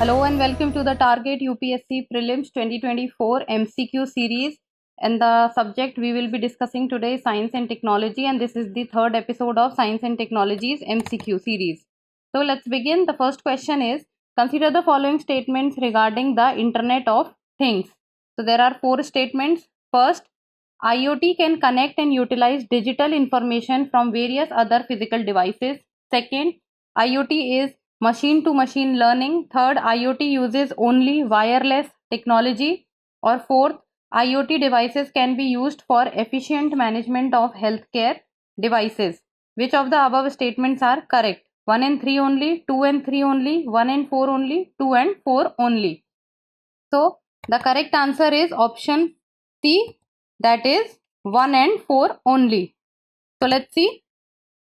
Hello and welcome to the Target UPSC Prelims 2024 MCQ series, and the subject we will be discussing today is Science and Technology, and this is the third episode of Science and Technology's MCQ series. So let's begin. The first question is, consider the following statements regarding the Internet of Things. So there are four statements. First, IoT can connect and utilize digital information from various other physical devices. Second, IoT is machine to machine learning. Third, IoT uses only wireless technology. Or fourth, IoT devices can be used for efficient management of healthcare devices. Which of the above statements are correct? 1 and 3 only, 2 and 3 only, 1 and 4 only, 2 and 4 only. So the correct answer is option C, that is 1 and 4 only. So let's see.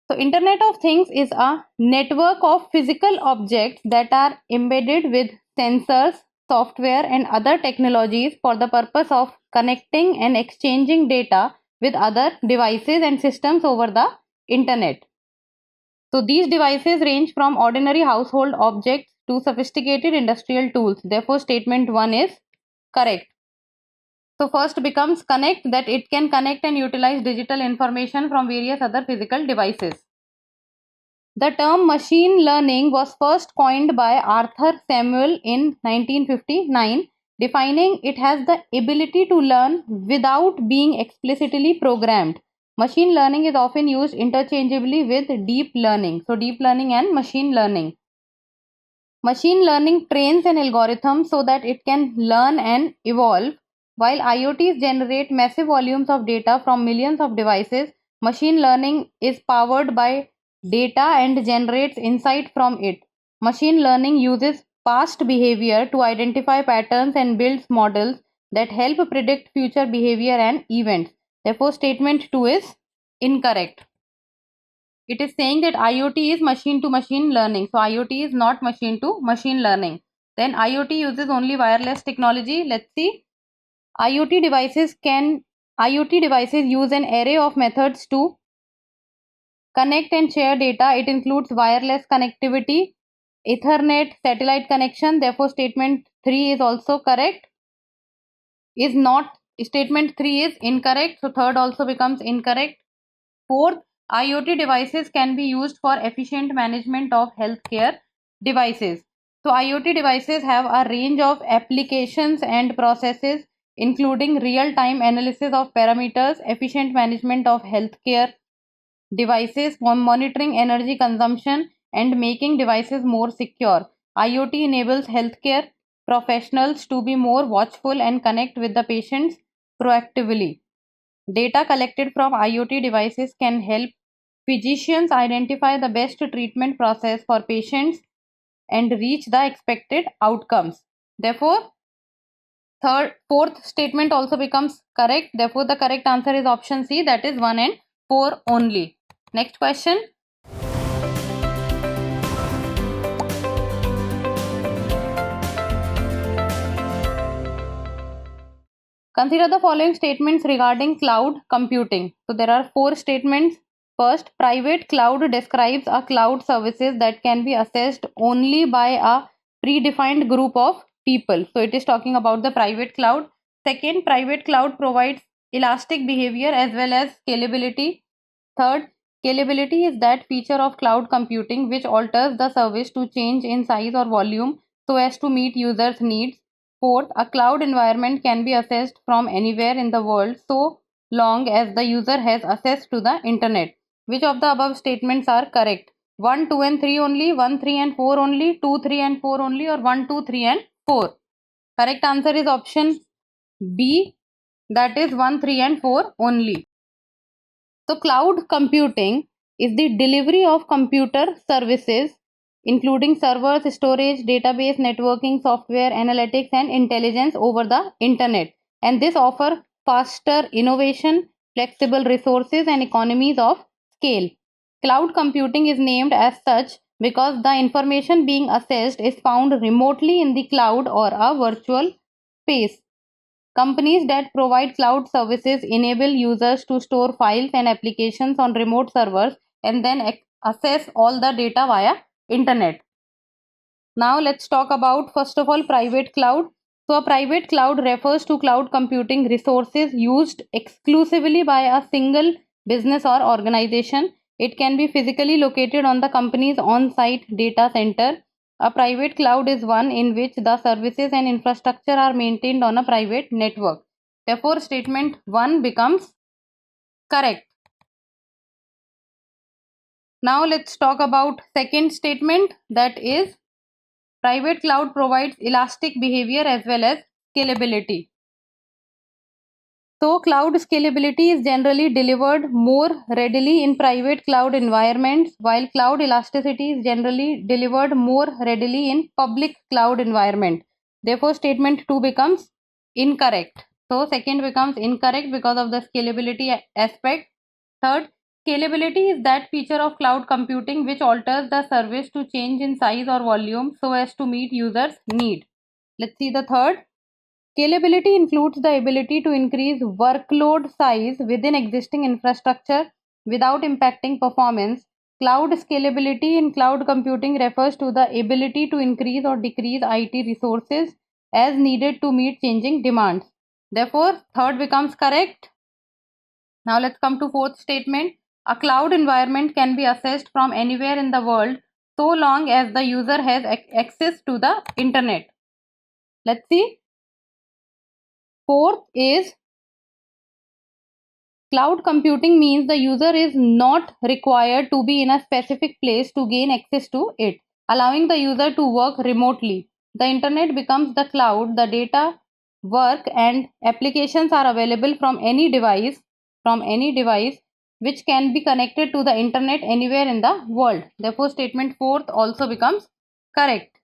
So Internet of Things is a network of physical objects that are embedded with sensors, software and other technologies for the purpose of connecting and exchanging data with other devices and systems over the Internet. So these devices range from ordinary household objects to sophisticated industrial tools. Therefore, statement 1 is correct. So first becomes connect, that it can connect and utilize digital information from various other physical devices. The term machine learning was first coined by Arthur Samuel in 1959, defining it as the ability to learn without being explicitly programmed. Machine learning is often used interchangeably with deep learning. So deep learning and machine learning. Machine learning trains an algorithm so that it can learn and evolve. While IoTs generate massive volumes of data from millions of devices, machine learning is powered by data and generates insight from it. Machine learning uses past behavior to identify patterns and builds models that help predict future behavior and events. Therefore, statement 2 is incorrect. It is saying that IoT is machine to machine learning. So IoT is not machine to machine learning. Then IoT uses only wireless technology. Let's see. IoT devices use an array of methods to connect and share data. It includes wireless connectivity, Ethernet, satellite connection. Therefore, statement 3 is also correct. Statement 3 is incorrect. So third also becomes incorrect. Fourth, IoT devices can be used for efficient management of healthcare devices. So IoT devices have a range of applications and processes, including real-time analysis of parameters, efficient management of healthcare devices, monitoring energy consumption, and making devices more secure. IoT enables healthcare professionals to be more watchful and connect with the patients proactively. Data collected from IoT devices can help physicians identify the best treatment process for patients and reach the expected outcomes. Therefore, fourth statement also becomes correct. Therefore, the correct answer is option C, that is 1 and 4 only. Next question. Consider the following statements regarding cloud computing. So there are four statements. First, private cloud describes a cloud services that can be accessed only by a predefined group of people. So it is talking about the private cloud. Second, private cloud provides elastic behavior as well as scalability. Third, scalability is that feature of cloud computing which alters the service to change in size or volume so as to meet users' needs. Fourth, a cloud environment can be accessed from anywhere in the world so long as the user has access to the internet. Which of the above statements are correct? 1, 2 and 3 only, 1, 3 and 4 only, 2, 3 and 4 only, or 1, 2, 3 and 4? Correct answer is option B, that is 1, 3 and 4 only. So cloud computing is the delivery of computer services including servers, storage, database, networking, software, analytics and intelligence over the internet. And this offers faster innovation, flexible resources and economies of scale. Cloud computing is named as such because the information being accessed is found remotely in the cloud or a virtual space. Companies that provide cloud services enable users to store files and applications on remote servers and then access all the data via internet. Now let's talk about first of all private cloud. So a private cloud refers to cloud computing resources used exclusively by a single business or organization. It can be physically located on the company's on-site data center. A private cloud is one in which the services and infrastructure are maintained on a private network. Therefore, statement 1 becomes correct. Now let's talk about second statement, that is private cloud provides elastic behavior as well as scalability. So cloud scalability is generally delivered more readily in private cloud environments, while cloud elasticity is generally delivered more readily in public cloud environment. Therefore, statement 2 becomes incorrect. So second becomes incorrect because of the scalability aspect. Third, scalability is that feature of cloud computing which alters the service to change in size or volume so as to meet users' need. Let's see the third. Scalability includes the ability to increase workload size within existing infrastructure without impacting performance. Cloud scalability in cloud computing refers to the ability to increase or decrease IT resources as needed to meet changing demands. Therefore, third becomes correct. Now let's come to fourth statement. A cloud environment can be accessed from anywhere in the world so long as the user has access to the internet. Let's see. Fourth is cloud computing means the user is not required to be in a specific place to gain access to it, allowing the user to work remotely. The internet becomes the cloud. The data, work and applications are available from any device which can be connected to the internet anywhere in the world. Therefore, statement fourth also becomes correct.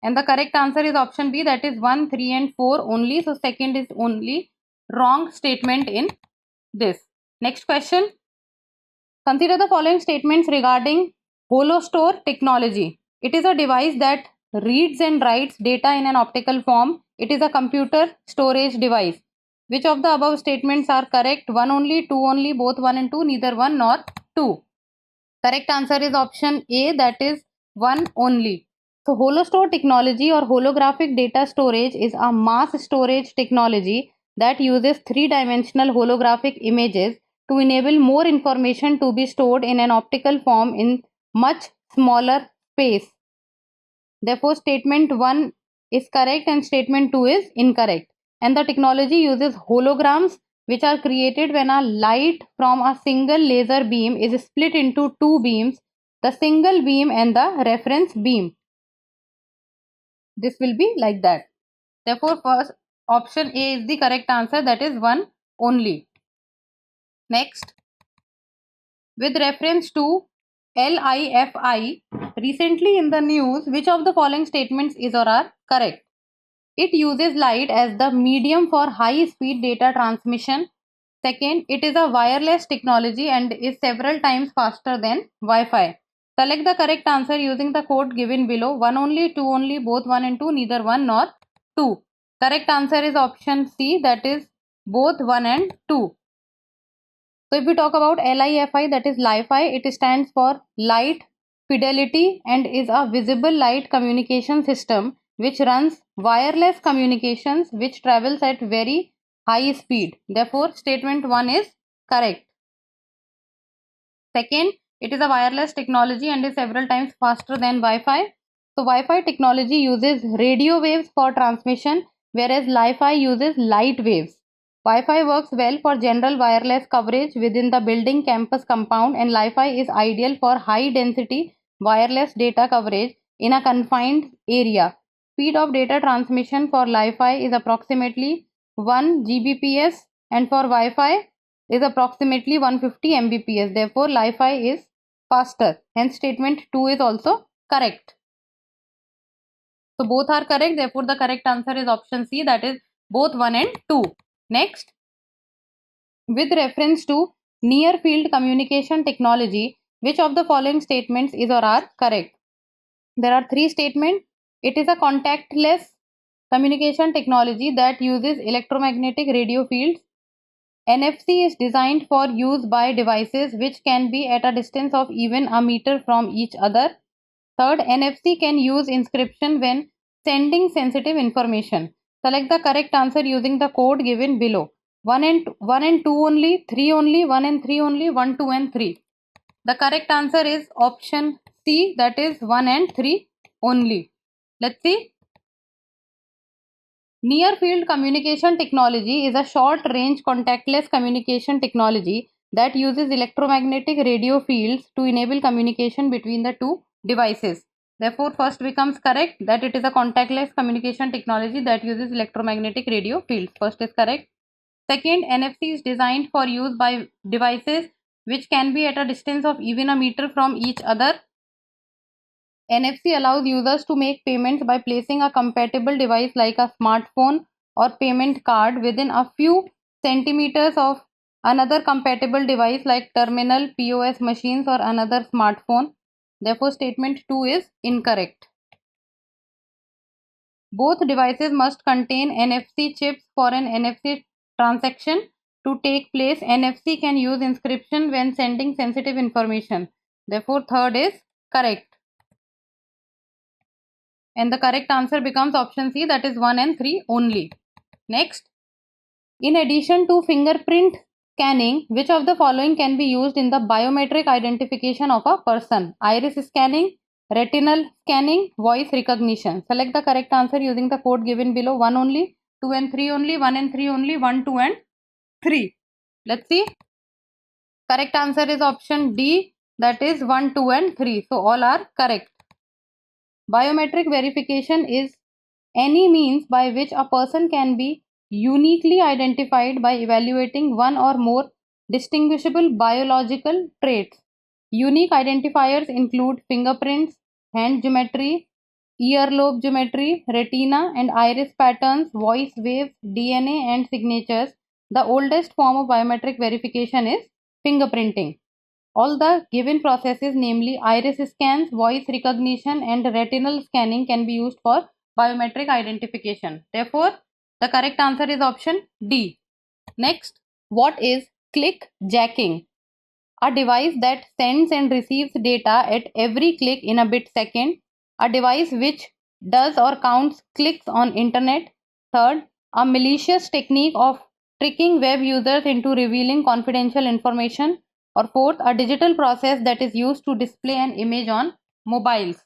And the correct answer is option B, that is 1, 3 and 4 only. So second is only wrong statement in this. Next question. Consider the following statements regarding Holo Store technology. It is a device that reads and writes data in an optical form. It is a computer storage device. Which of the above statements are correct? 1 only, 2 only, both 1 and 2, neither 1 nor 2. Correct answer is option A, that is 1 only. So Holo Store technology or holographic data storage is a mass storage technology that uses three-dimensional holographic images to enable more information to be stored in an optical form in much smaller space. Therefore, statement 1 is correct and statement 2 is incorrect. And the technology uses holograms which are created when a light from a single laser beam is split into two beams, the single beam and the reference beam. This will be like that. Therefore, first option A is the correct answer, that is 1 only. Next, with reference to LiFi, recently in the news, which of the following statements is or are correct? It uses light as the medium for high-speed data transmission. Second, it is a wireless technology and is several times faster than Wi-Fi. Select the correct answer using the code given below. 1 only, 2 only, both 1 and 2, neither 1 nor 2. Correct answer is option C, that is both 1 and 2. So if we talk about LiFi, that is Li-Fi, it stands for Light Fidelity and is a visible light communication system which runs wireless communications which travels at very high speed. Therefore, statement 1 is correct. Second, it is a wireless technology and is several times faster than Wi-Fi. So Wi-Fi technology uses radio waves for transmission, whereas Li-Fi uses light waves. Wi-Fi works well for general wireless coverage within the building campus compound, and Li-Fi is ideal for high density wireless data coverage in a confined area. Speed of data transmission for Li-Fi is approximately 1 Gbps and for Wi-Fi is approximately 150 Mbps. Therefore, Li-Fi is faster. Hence, statement 2 is also correct. So, both are correct. Therefore, the correct answer is option C, that is both 1 and 2. Next, with reference to near field communication technology, which of the following statements is or are correct? There are three statements. It is a contactless communication technology that uses electromagnetic radio fields. NFC is designed for use by devices which can be at a distance of even a meter from each other. Third, NFC can use inscription when sending sensitive information. Select the correct answer using the code given below. 1 and 2 only, 3 only, 1 and 3 only, 1, 2 and 3. The correct answer is option C, that is 1 and 3 only. Let's see. Near field communication technology is a short range contactless communication technology that uses electromagnetic radio fields to enable communication between the two devices. Therefore, first becomes correct, that it is a contactless communication technology that uses electromagnetic radio fields. First is correct. Second, NFC is designed for use by devices which can be at a distance of even a meter from each other. NFC allows users to make payments by placing a compatible device like a smartphone or payment card within a few centimeters of another compatible device like terminal, POS machines or another smartphone. Therefore, statement 2 is incorrect. Both devices must contain NFC chips for an NFC transaction to take place. NFC can use inscription when sending sensitive information. Therefore, third is correct. And the correct answer becomes option C, that is 1 and 3 only. Next, in addition to fingerprint scanning, which of the following can be used in the biometric identification of a person? Iris scanning, retinal scanning, voice recognition. Select the correct answer using the code given below. 1 only, 2 and 3 only, 1 and 3 only, 1, 2 and 3. Let's see. Correct answer is option D, that is 1, 2 and 3. So all are correct. Biometric verification is any means by which a person can be uniquely identified by evaluating one or more distinguishable biological traits. Unique identifiers include fingerprints, hand geometry, earlobe geometry, retina and iris patterns, voice waves, DNA and signatures. The oldest form of biometric verification is fingerprinting. All the given processes, namely iris scans, voice recognition and retinal scanning, can be used for biometric identification. Therefore, the correct answer is option D. Next, what is clickjacking? A device that sends and receives data at every click in a bit second. A device which does or counts clicks on internet. Third, a malicious technique of tricking web users into revealing confidential information. Or fourth, a digital process that is used to display an image on mobiles.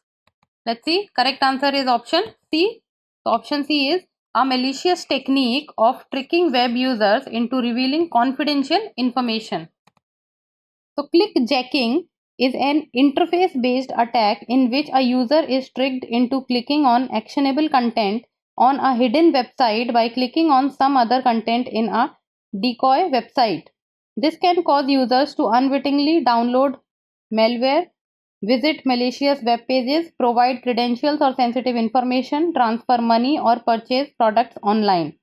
Let's see. Correct answer is option C. So option C is a malicious technique of tricking web users into revealing confidential information. So clickjacking is an interface-based attack in which a user is tricked into clicking on actionable content on a hidden website by clicking on some other content in a decoy website. This can cause users to unwittingly download malware, visit malicious web pages, provide credentials or sensitive information, transfer money or purchase products online.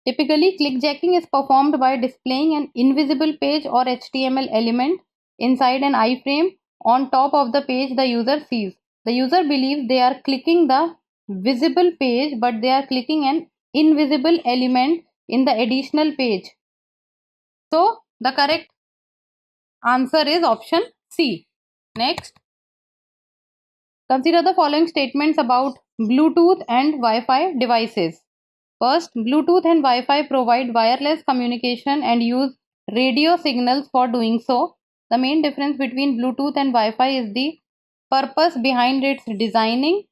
Typically, clickjacking is performed by displaying an invisible page or HTML element inside an iframe on top of the page the user sees. The user believes they are clicking the visible page, but they are clicking an invisible element in the additional page. So, the correct answer is option C. Next, consider the following statements about Bluetooth and Wi-Fi devices. First, Bluetooth and Wi-Fi provide wireless communication and use radio signals for doing so. The main difference between Bluetooth and Wi-Fi is the purpose behind its designing.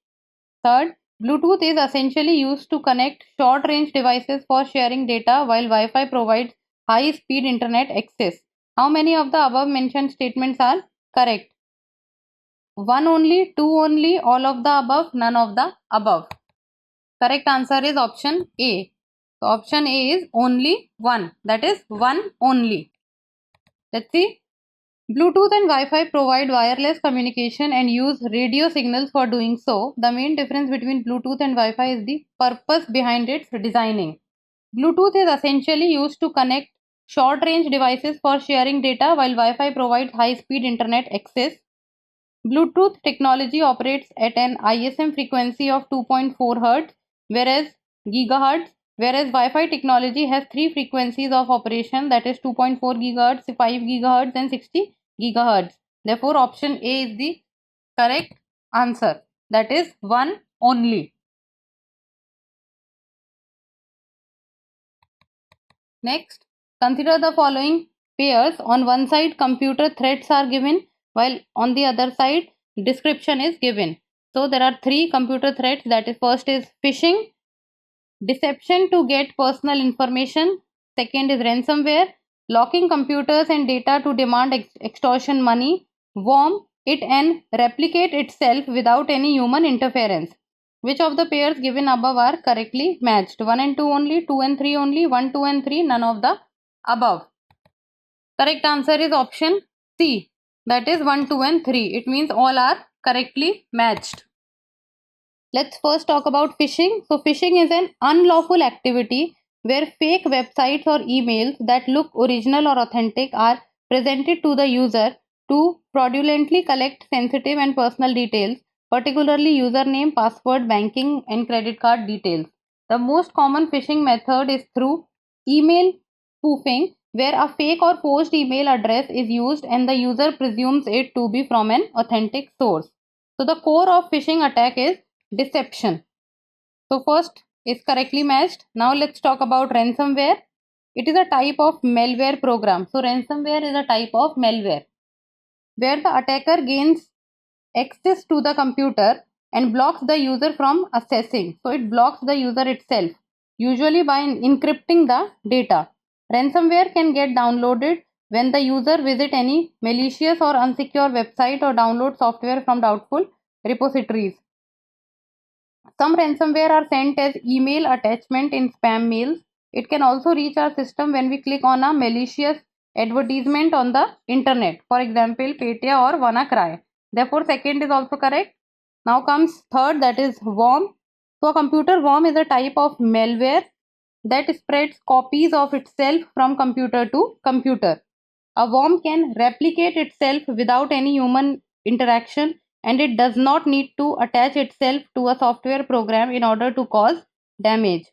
Third, Bluetooth is essentially used to connect short-range devices for sharing data, while Wi-Fi provides high-speed internet access. How many of the above mentioned statements are correct? 1 only, 2 only, all of the above, none of the above. Correct answer is option A. So option A is only 1, that is 1 only. Let's see. Bluetooth and Wi-Fi provide wireless communication and use radio signals for doing so. The main difference between Bluetooth and Wi-Fi is the purpose behind its designing. Bluetooth is essentially used to connect short-range devices for sharing data, while Wi-Fi provides high-speed internet access. Bluetooth technology operates at an ISM frequency of 2.4 Hz, whereas Wi-Fi technology has three frequencies of operation, that is 2.4 GHz, 5 GHz and 60 GHz. Therefore, option A is the correct answer. That is 1 only. Next, consider the following pairs. On one side, computer threats are given, while on the other side, description is given. So there are 3 computer threats. That is, first is phishing, deception to get personal information. Second is ransomware, locking computers and data to demand extortion money. Worm, it and replicate itself without any human interference. Which of the pairs given above are correctly matched? 1 and 2 only, 2 and 3 only, 1, 2 and 3, none of the above. Correct answer is option C. That is 1, 2 and 3. It means all are correctly matched. Let's first talk about phishing. So phishing is an unlawful activity where fake websites or emails that look original or authentic are presented to the user to fraudulently collect sensitive and personal details, particularly username, password, banking and credit card details. The most common phishing method is through email spoofing, where a fake or forged email address is used and the user presumes it to be from an authentic source. So the core of phishing attack is deception. So first is correctly matched. Now let's talk about ransomware. It is a type of malware program. So ransomware is a type of malware where the attacker gains access to the computer and blocks the user from accessing. So it blocks the user itself, usually by encrypting the data. Ransomware can get downloaded when the user visits any malicious or unsecure website or download software from doubtful repositories. Some ransomware are sent as email attachment in spam mails. It can also reach our system when we click on a malicious advertisement on the internet. For example, Petya or WannaCry. Therefore, second is also correct. Now comes third, that is worm. So a computer worm is a type of malware that spreads copies of itself from computer to computer. A worm can replicate itself without any human interaction, and it does not need to attach itself to a software program in order to cause damage.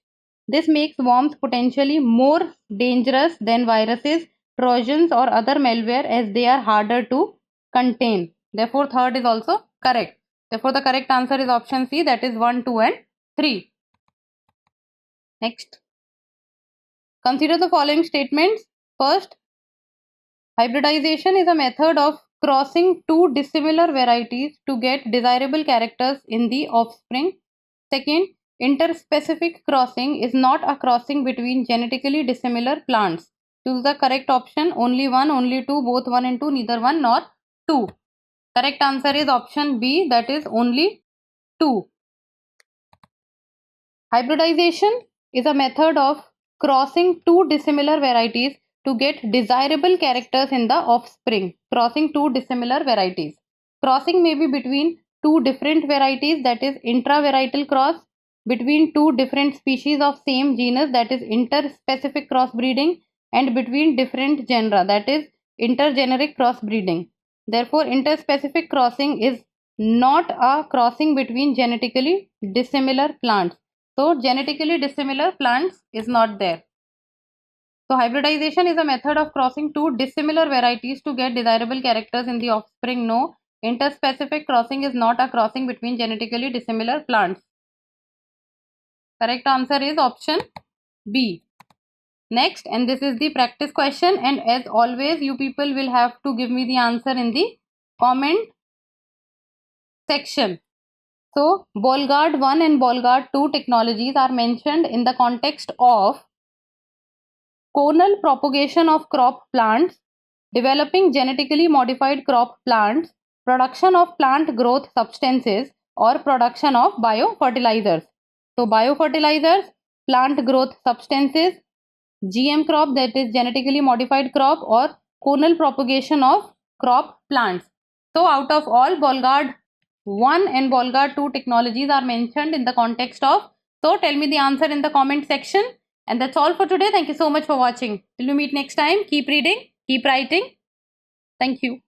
This makes worms potentially more dangerous than viruses, trojans or other malware, as they are harder to contain. Therefore, third is also correct. Therefore, the correct answer is option C, that is 1, 2 and 3. Next, consider the following statements. First, hybridization is a method of crossing two dissimilar varieties to get desirable characters in the offspring. Second, interspecific crossing is not a crossing between genetically dissimilar plants. Choose the correct option. Only 1, only 2, both 1 and 2, neither 1 nor 2. Correct answer is option B, that is only 2. Hybridization is a method of crossing two dissimilar varieties to get desirable characters in the offspring. Crossing two dissimilar varieties. Crossing may be between two different varieties, that is intravarietal cross, between two different species of same genus, that is interspecific crossbreeding, and between different genera, that is intergeneric crossbreeding. Therefore, interspecific crossing is not a crossing between genetically dissimilar plants. So, genetically dissimilar plants is not there. So, hybridization is a method of crossing two dissimilar varieties to get desirable characters in the offspring. No. Interspecific crossing is not a crossing between genetically dissimilar plants. Correct answer is option B. Next, and this is the practice question, and as always, you people will have to give me the answer in the comment section. So, BallGuard 1 and BallGuard 2 technologies are mentioned in the context of conal propagation of crop plants, developing genetically modified crop plants, production of plant growth substances, or production of biofertilizers. So, biofertilizers, plant growth substances, GM crop, that is genetically modified crop, or conal propagation of crop plants. So, out of all, BallGuard 1 and BallGuard 2 technologies are mentioned in the context of. So, tell me the answer in the comment section. And that's all for today. Thank you so much for watching. Till we meet next time, keep reading, keep writing. Thank you.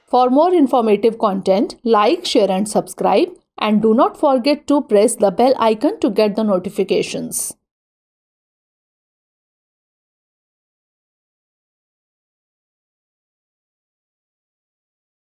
For more informative content, like, share and subscribe, and do not forget to press the bell icon to get the notifications.